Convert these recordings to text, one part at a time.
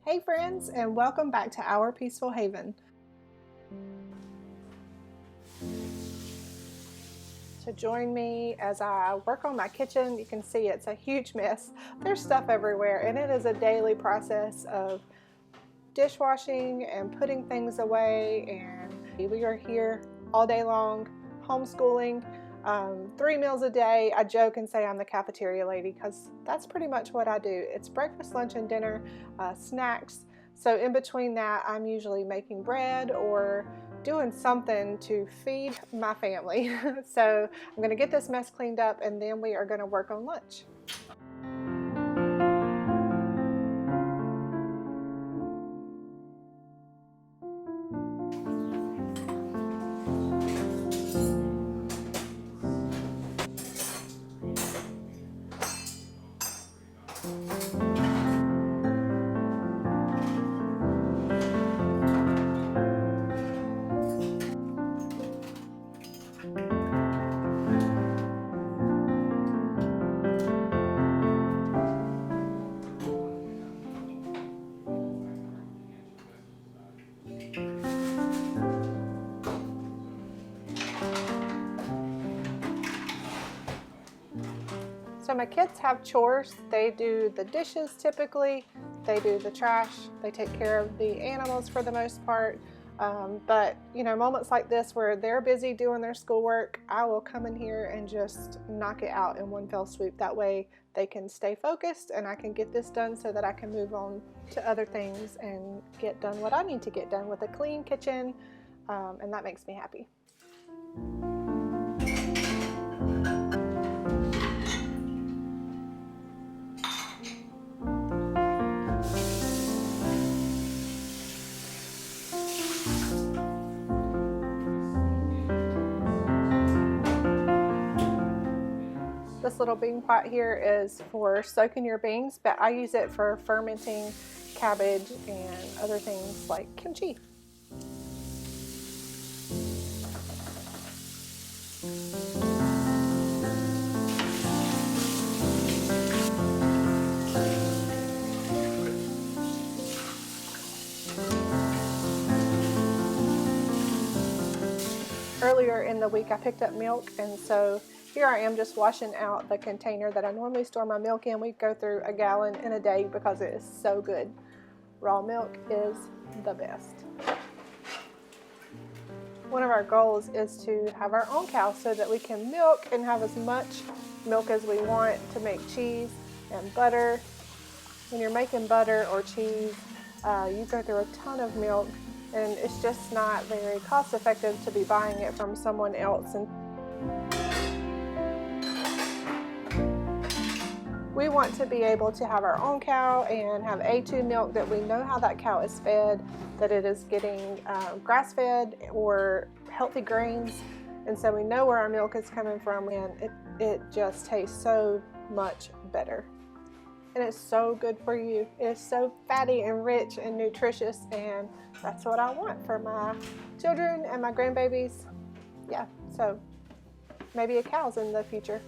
Hey friends, and welcome back to Our Peaceful Haven. To join me as I work on my kitchen, you can see it's a huge mess. There's stuff everywhere, and it is a daily process of dishwashing and putting things away, and we are here all day long, homeschooling, 3 meals a day. I joke and say I'm the cafeteria lady because that's pretty much what I do. It's breakfast, lunch, and dinner, snacks. So in between that, I'm usually making bread or doing something to feed my family. So I'm going to get this mess cleaned up, and then we are going to work on lunch. So my kids have chores. They do the dishes typically, they do the trash, they take care of the animals for the most part. But you know, moments like this where they're busy doing their schoolwork, I will come in here and just knock it out in one fell swoop. That way they can stay focused and I can get this done so that I can move on to other things and get done what I need to get done with a clean kitchen, and that makes me happy. This little bean pot here is for soaking your beans, but I use it for fermenting cabbage and other things like kimchi. Earlier in the week I picked up milk, and so here I am just washing out the container that I normally store my milk in. We go through a gallon in a day because it is so good. Raw milk is the best. One of our goals is to have our own cow so that we can milk and have as much milk as we want to make cheese and butter. When you're making butter or cheese, you go through a ton of milk, and it's just not very cost effective to be buying it from someone else. And we want to be able to have our own cow and have A2 milk, that we know how that cow is fed, that it is getting grass-fed or healthy grains, and so we know where our milk is coming from, and it just tastes so much better. And it's so good for you. It's so fatty and rich and nutritious, and that's what I want for my children and my grandbabies. Yeah, so maybe a cow's in the future.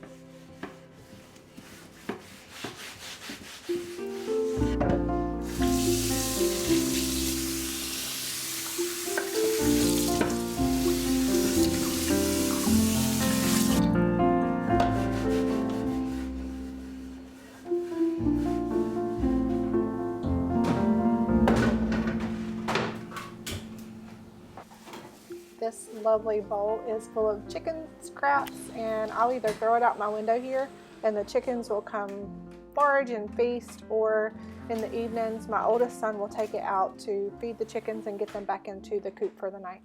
This lovely bowl is full of chicken scraps, and I'll either throw it out my window here and the chickens will come forage and feast, or in the evenings my oldest son will take it out to feed the chickens and get them back into the coop for the night.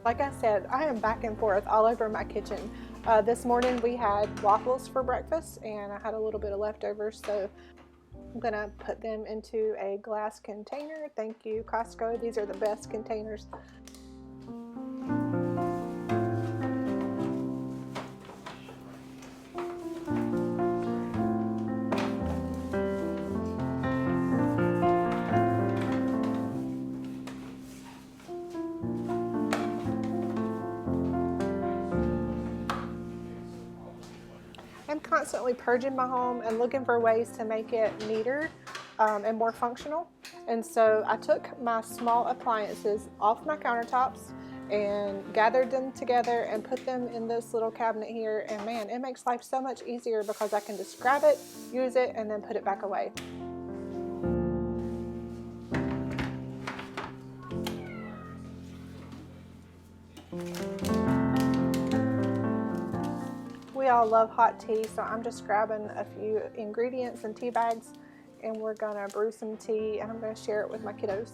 Like I said, I am back and forth all over my kitchen. This morning we had waffles for breakfast, and I had a little bit of leftovers, so I'm gonna put them into a glass container. Thank you, Costco. These are the best containers. I'm constantly purging my home and looking for ways to make it neater and more functional. And so I took my small appliances off my countertops and gathered them together and put them in this little cabinet here, and man, it makes life so much easier because I can just grab it, use it, and then put it back away. We all love hot tea, so I'm just grabbing a few ingredients and tea bags, and we're gonna brew some tea, and I'm gonna share it with my kiddos.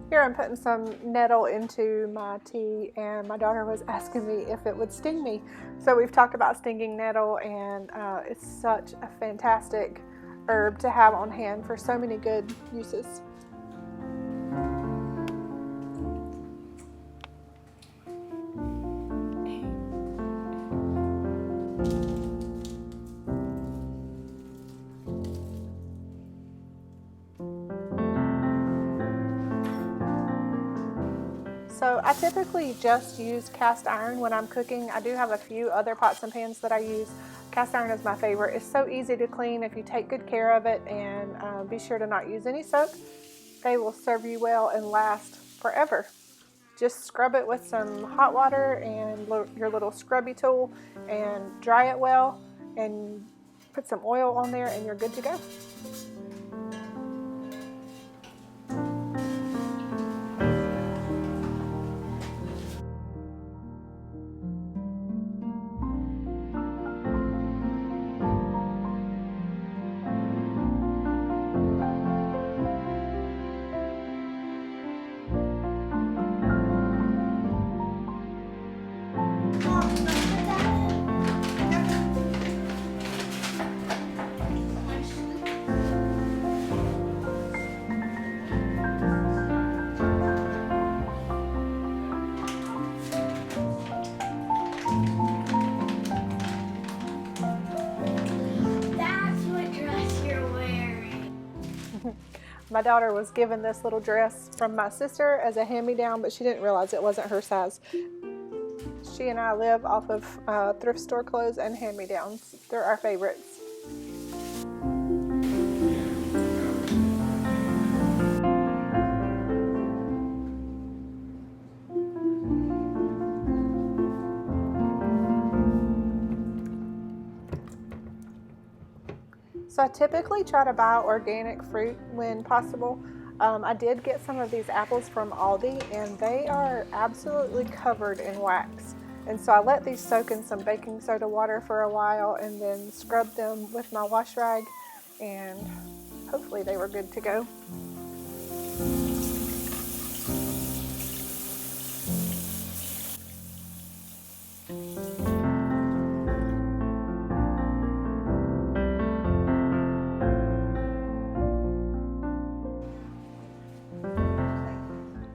Here I'm putting some nettle into my tea, and my daughter was asking me if it would sting me. So we've talked about stinging nettle, and it's such a fantastic herb to have on hand for so many good uses. So I typically just use cast iron when I'm cooking. I do have a few other pots and pans that I use. Cast iron is my favorite. It's so easy to clean if you take good care of it, and be sure to not use any soap. They will serve you well and last forever. Just scrub it with some hot water and your little scrubby tool and dry it well, and put some oil on there, and you're good to go. My daughter was given this little dress from my sister as a hand-me-down, but she didn't realize it wasn't her size. She and I live off of thrift store clothes and hand-me-downs. They're our favorites. So I typically try to buy organic fruit when possible. I did get some of these apples from Aldi, and they are absolutely covered in wax. And so I let these soak in some baking soda water for a while and then scrubbed them with my wash rag, and hopefully they were good to go.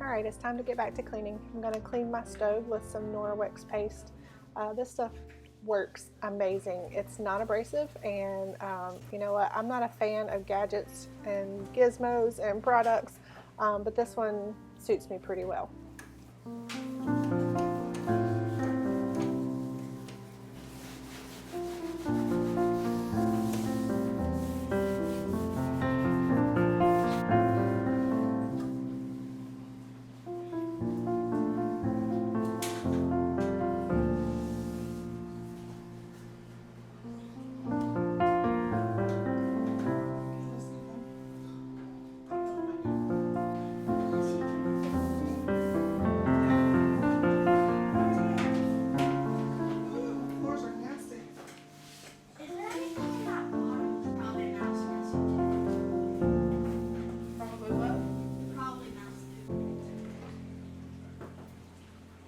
Alright, it's time to get back to cleaning. I'm going to clean my stove with some Norwex paste. This stuff works amazing. It's not abrasive, and you know what? I'm not a fan of gadgets and gizmos and products, but this one suits me pretty well.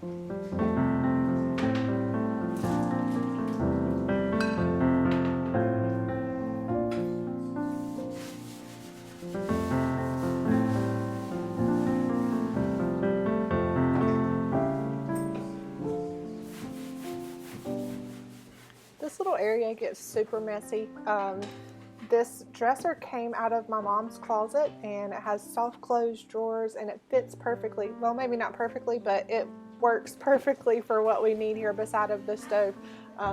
This little area gets super messy. This dresser came out of my mom's closet, and it has soft closed drawers, and it fits perfectly. Well, maybe not perfectly, but it works perfectly for what we need here beside of the stove.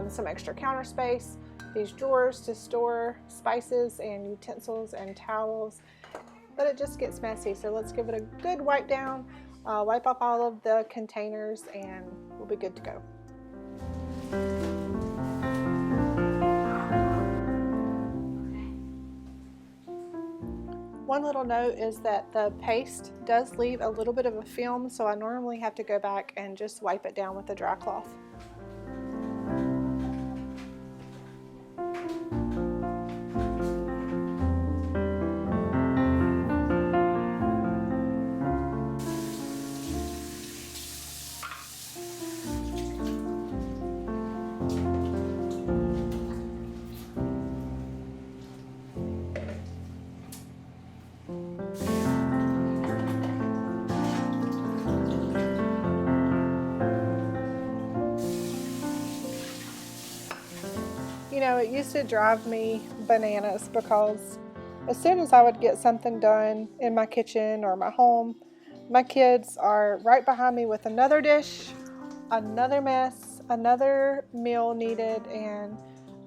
Some extra counter space, these drawers to store spices and utensils and towels, but it just gets messy. So let's give it a good wipe down, wipe off all of the containers, and we'll be good to go. One little note is that the paste does leave a little bit of a film, so I normally have to go back and just wipe it down with a dry cloth. You know, it used to drive me bananas because as soon as I would get something done in my kitchen or my home, my kids are right behind me with another dish, another mess, another meal needed, and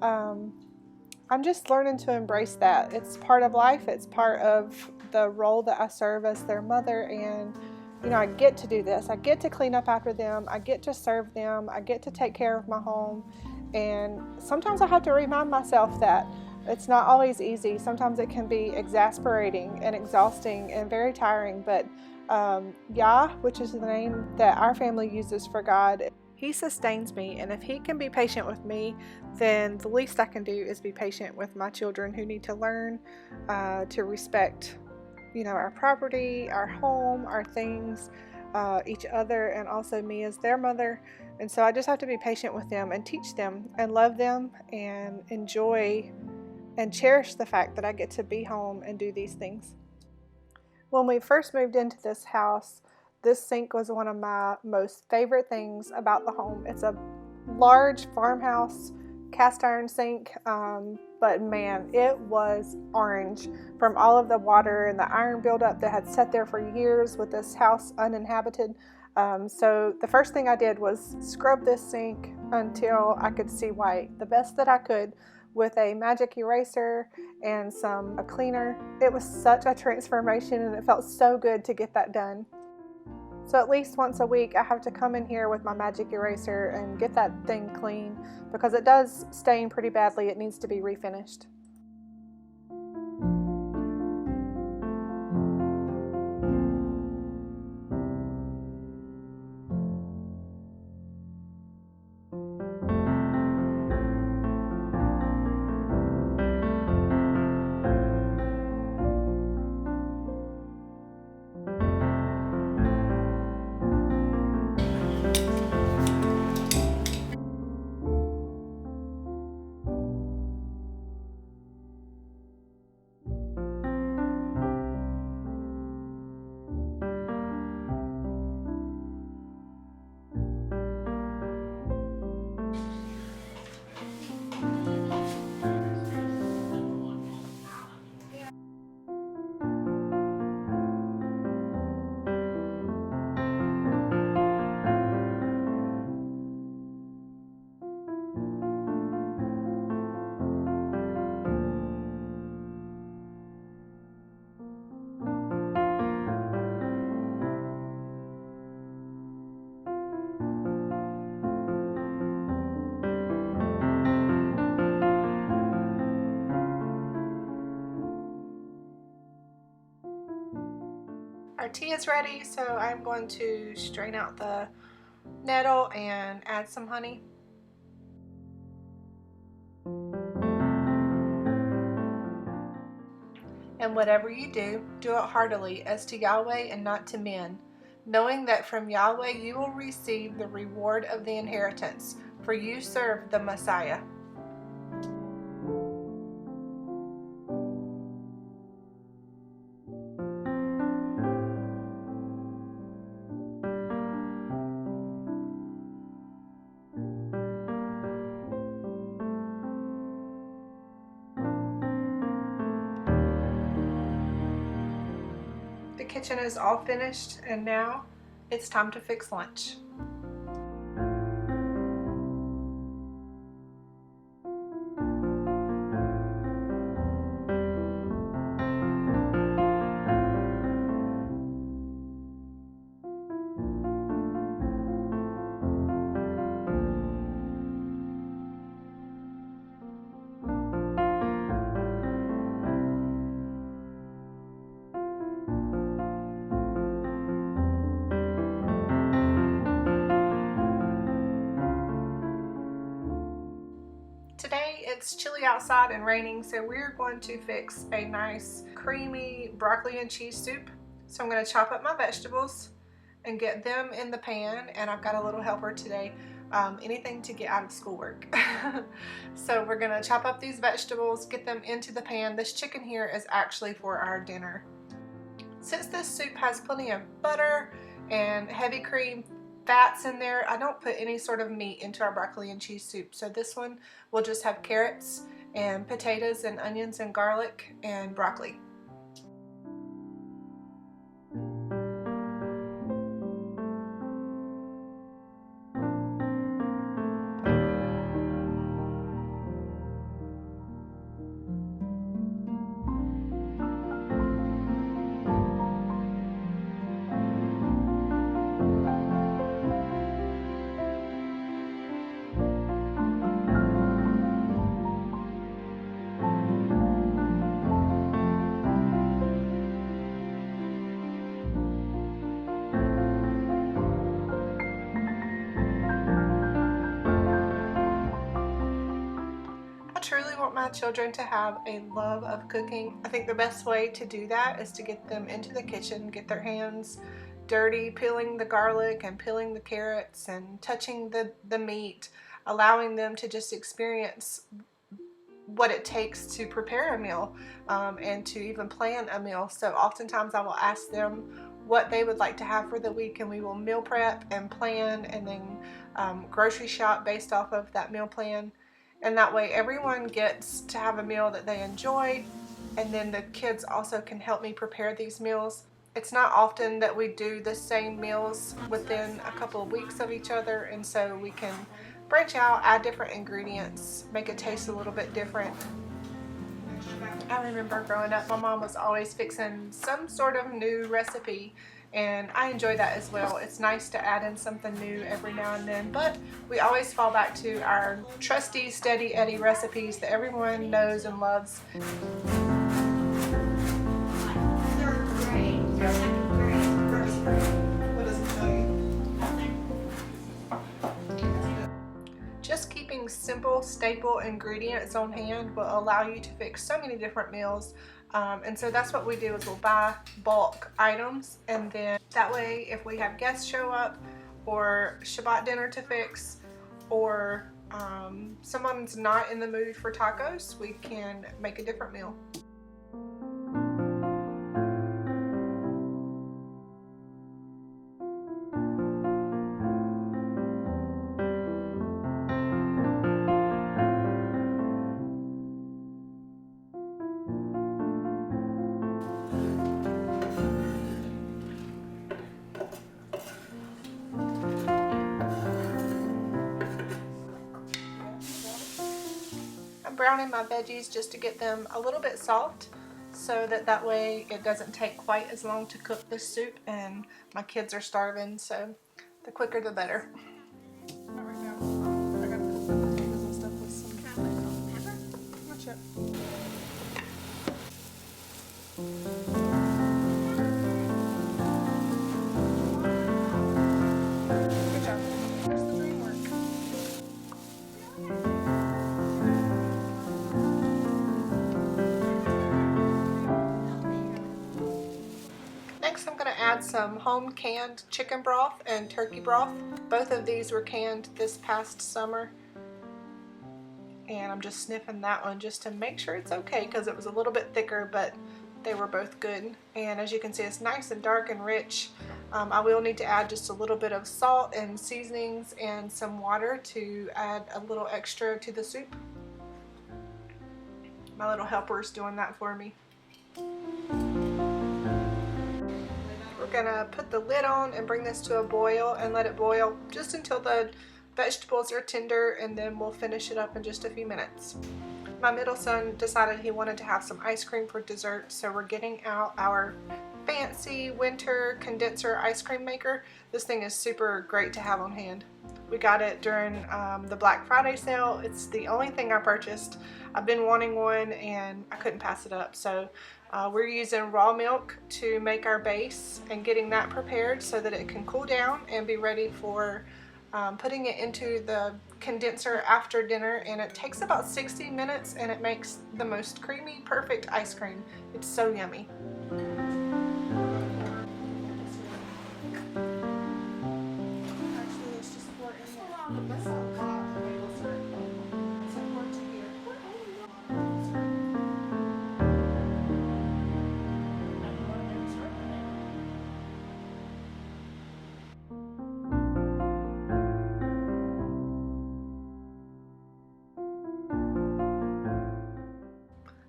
I'm just learning to embrace that. It's part of life. It's part of the role that I serve as their mother, and you know, I get to do this. I get to clean up after them. I get to serve them. I get to take care of my home. And sometimes I have to remind myself that it's not always easy. Sometimes it can be exasperating and exhausting and very tiring. But Yah, which is the name that our family uses for God, He sustains me. And if He can be patient with me, then the least I can do is be patient with my children who need to learn to respect, you know, our property, our home, our things, each other, and also me as their mother. And so I just have to be patient with them and teach them and love them and enjoy and cherish the fact that I get to be home and do these things. When we first moved into this house, this sink was one of my most favorite things about the home. It's a large farmhouse cast iron sink, but man, it was orange from all of the water and the iron buildup that had sat there for years with this house uninhabited. So the first thing I did was scrub this sink until I could see white, the best that I could, with a magic eraser and a cleaner. It was such a transformation, and it felt so good to get that done. So at least once a week I have to come in here with my magic eraser and get that thing clean, because it does stain pretty badly. It needs to be refinished. Our tea is ready, so I'm going to strain out the nettle and add some honey. And whatever you do, do it heartily, as to Yahweh and not to men, knowing that from Yahweh you will receive the reward of the inheritance, for you serve the Messiah. The kitchen is all finished, and now it's time to fix lunch. Today it's chilly outside and raining, so we're going to fix a nice creamy broccoli and cheese soup. So I'm going to chop up my vegetables and get them in the pan, and I've got a little helper today, anything to get out of schoolwork. So we're going to chop up these vegetables, get them into the pan. This chicken here is actually for our dinner. Since this soup has plenty of butter and heavy cream fats in there, I don't put any sort of meat into our broccoli and cheese soup. So this one will just have carrots and potatoes and onions and garlic and broccoli. Truly want my children to have a love of cooking. I think the best way to do that is to get them into the kitchen, get their hands dirty, peeling the garlic and peeling the carrots and touching the meat, allowing them to just experience what it takes to prepare a meal and to even plan a meal. So oftentimes I will ask them what they would like to have for the week, and we will meal prep and plan, and then grocery shop based off of that meal plan. And that way everyone gets to have a meal that they enjoy, and then the kids also can help me prepare these meals. It's not often that we do the same meals within a couple of weeks of each other, and so we can branch out, add different ingredients, make it taste a little bit different. I remember growing up, my mom was always fixing some sort of new recipe, and I enjoy that as well. It's nice to add in something new every now and then, but we always fall back to our trusty, steady Eddie recipes that everyone knows and loves. Third grade, second grade, first grade. What does it tell you? Just keeping simple, staple ingredients on hand will allow you to fix so many different meals. And so that's what we do, is we'll buy bulk items, and then that way if we have guests show up or Shabbat dinner to fix, or someone's not in the mood for tacos, we can make a different meal. Browning my veggies just to get them a little bit soft, so that way it doesn't take quite as long to cook this soup, and my kids are starving, so the quicker the better. Not right now. I gotta cook the potatoes and stuff with some pepper. Not yet. Good job. There's the dream work. Next, I'm going to add had some home canned chicken broth and turkey broth. Both of these were canned this past summer. And I'm just sniffing that one just to make sure it's okay because it was a little bit thicker, but they were both good. And as you can see, it's nice and dark and rich. I will need to add just a little bit of salt and seasonings and some water to add a little extra to the soup. My little helper is doing that for me. We're gonna put the lid on and bring this to a boil and let it boil just until the vegetables are tender, and then we'll finish it up in just a few minutes. My middle son decided he wanted to have some ice cream for dessert, so we're getting out our fancy winter condenser ice cream maker. This thing is super great to have on hand. We got it during the Black Friday sale. It's the only thing I purchased. I've been wanting one and I couldn't pass it up, so we're using raw milk to make our base and getting that prepared so that it can cool down and be ready for putting it into the condenser after dinner. And it takes about 60 minutes and it makes the most creamy, perfect ice cream. It's so yummy. Actually, let's just pour in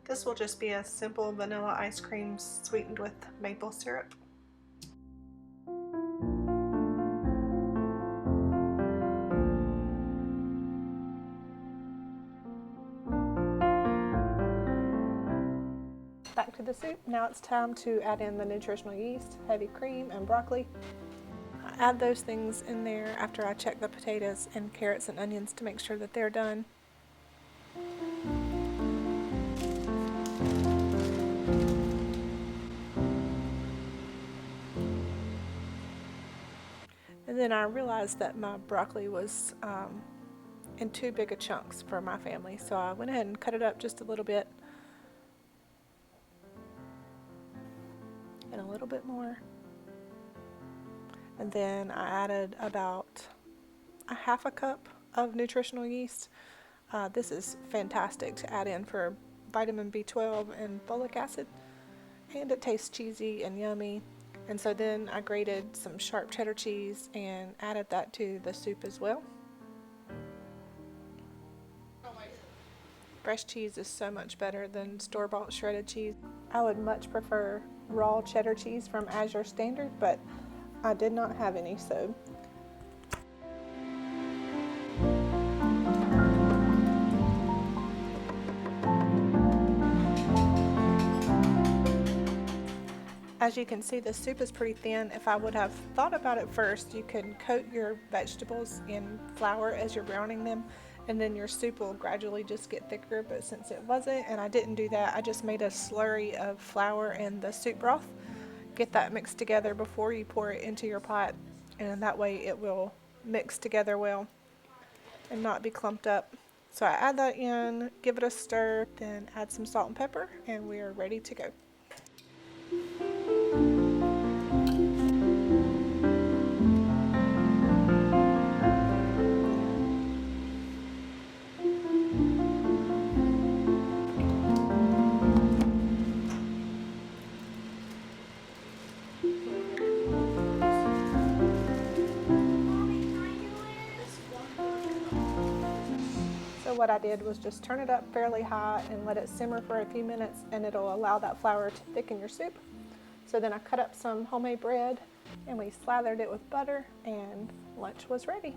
This will just be a simple vanilla ice cream sweetened with maple syrup. Back to the soup. Now it's time to add in the nutritional yeast, heavy cream, and broccoli. I add those things in there after I check the potatoes and carrots and onions to make sure that they're done. And then I realized that my broccoli was in too big of chunks for my family, so I went ahead and cut it up just a little bit. And a little bit more. And then I added about a half a cup of nutritional yeast. This is fantastic to add in for vitamin B12 and folic acid, and it tastes cheesy and yummy. And so then I grated some sharp cheddar cheese and added that to the soup as well. Fresh cheese is so much better than store-bought shredded cheese. I would much prefer raw cheddar cheese from Azure Standard, but I did not have any, so. As you can see, the soup is pretty thin. If I would have thought about it first, you can coat your vegetables in flour as you're browning them, and then your soup will gradually just get thicker. But since it wasn't, and I didn't do that, I just made a slurry of flour and the soup broth. Get that mixed together before you pour it into your pot, and that way it will mix together well and not be clumped up. So I add that in, give it a stir, then add some salt and pepper, and we are ready to go. So what I did was just turn it up fairly high and let it simmer for a few minutes, and it'll allow that flour to thicken your soup. So then I cut up some homemade bread and we slathered it with butter, and lunch was ready.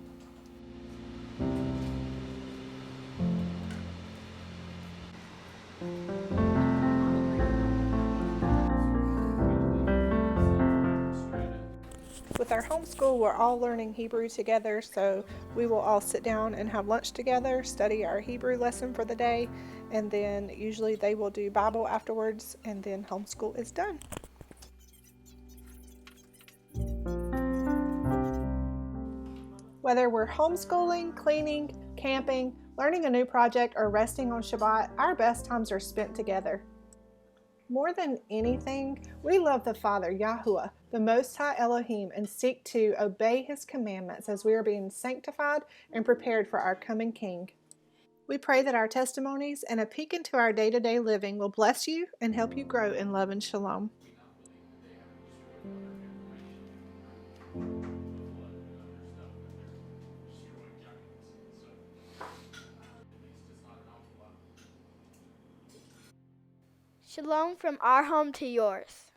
With our homeschool, we're all learning Hebrew together, so we will all sit down and have lunch together, study our Hebrew lesson for the day, and then usually they will do Bible afterwards, and then homeschool is done. Whether we're homeschooling, cleaning, camping, learning a new project, or resting on Shabbat, our best times are spent together. More than anything, we love the Father, Yahuwah, the Most High Elohim and seek to obey His commandments as we are being sanctified and prepared for our coming King. We pray that our testimonies and a peek into our day-to-day living will bless you and help you grow in love and shalom. Shalom from our home to yours.